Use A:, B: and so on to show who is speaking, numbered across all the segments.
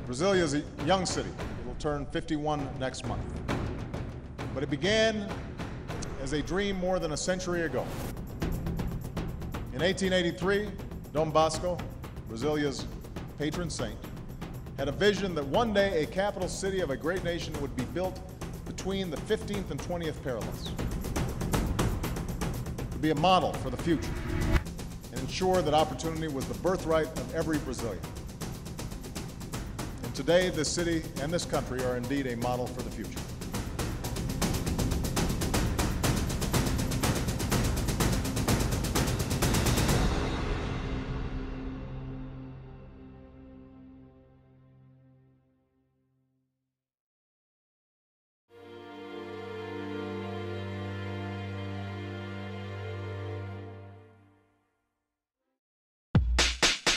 A: Brasilia is a young city. It will turn 51 next month. But it began as a dream more than a century ago. In 1883, Don Bosco, Brasilia's patron saint, had a vision that one day a capital city of a great nation would be built between the 15th and 20th parallels. To be a model for the future and ensure that opportunity was the birthright of every Brazilian. And today, this city and this country are indeed a model for the future.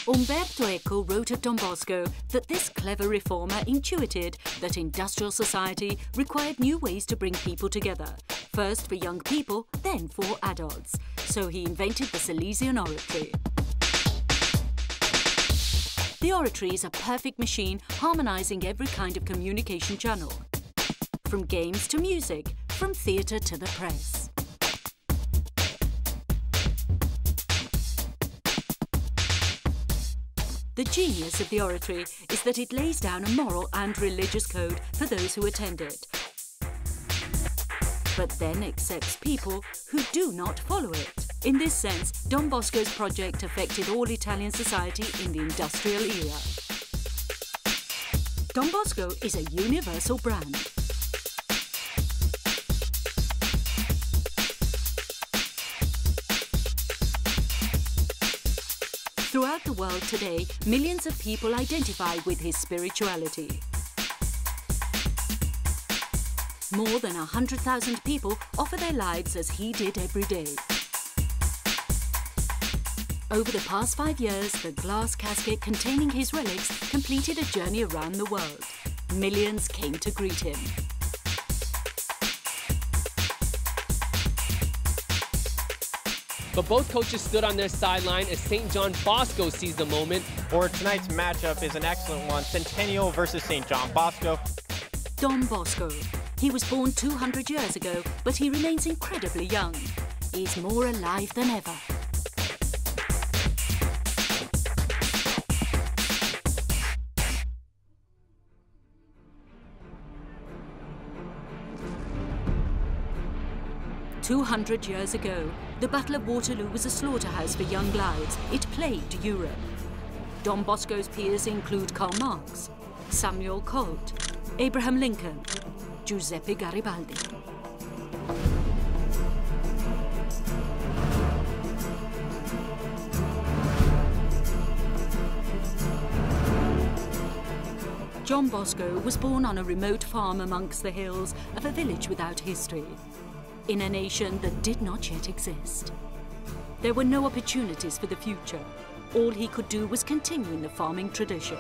B: Umberto Eco wrote of Don Bosco that this clever reformer intuited that industrial society required new ways to bring people together, first for young people, then for adults. So he invented the Silesian oratory. The oratory is a perfect machine harmonizing every kind of communication channel, from games to music, from theatre to the press. The genius of the oratory is that it lays down a moral and religious code for those who attend it, but then accepts people who do not follow it. In this sense, Don Bosco's project affected all Italian society in the industrial era. Don Bosco is a universal brand. Throughout the world today, millions of people identify with his spirituality. More than 100,000 people offer their lives as he did every day. Over the past 5 years, the glass casket containing his relics completed a journey around the world. Millions came to greet him.
C: But both coaches stood on their sideline as St. John Bosco seized the moment.
D: Or tonight's matchup is an excellent one, Centennial versus St. John Bosco.
B: Don Bosco. He was born 200 years ago, but he remains incredibly young. He's more alive than ever. "200 years ago, the Battle of Waterloo was a slaughterhouse for young lives. It plagued Europe. Don Bosco's peers include Karl Marx, Samuel Colt, Abraham Lincoln, Giuseppe Garibaldi. Don Bosco was born on a remote farm amongst the hills of a village without history, in a nation that did not yet exist. There were no opportunities for the future. All he could do was continue in the farming tradition.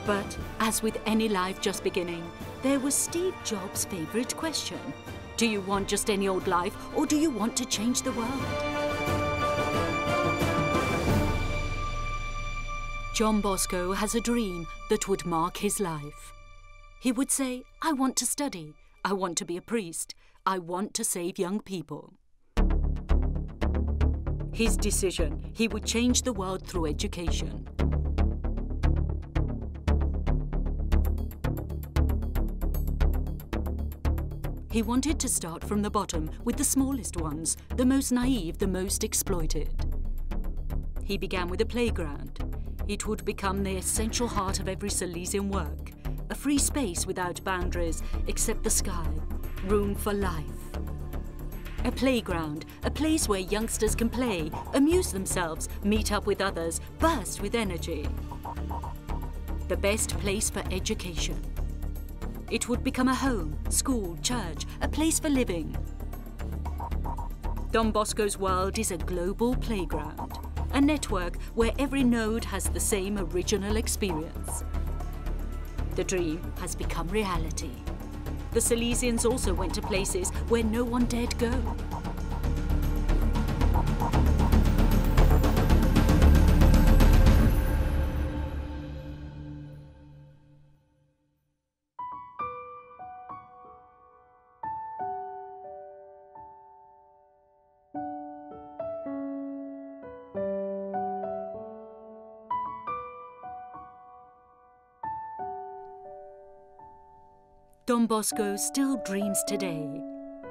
B: But, as with any life just beginning, there was Steve Jobs' favourite question. Do you want just any old life, or do you want to change the world? Don Bosco has a dream that would mark his life. He would say, I want to study, I want to be a priest, I want to save young people. His decision, he would change the world through education. He wanted to start from the bottom with the smallest ones, the most naive, the most exploited. He began with a playground. It would become the essential heart of every Silesian work, a free space without boundaries except the sky, room for life. A playground, a place where youngsters can play, amuse themselves, meet up with others, burst with energy. The best place for education. It would become a home, school, church, a place for living. Don Bosco's world is a global playground, a network where every node has the same original experience. The dream has become reality. The Silesians also went to places where no one dared go. Don Bosco still dreams today,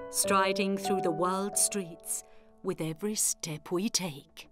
B: striding through the world streets with every step we take.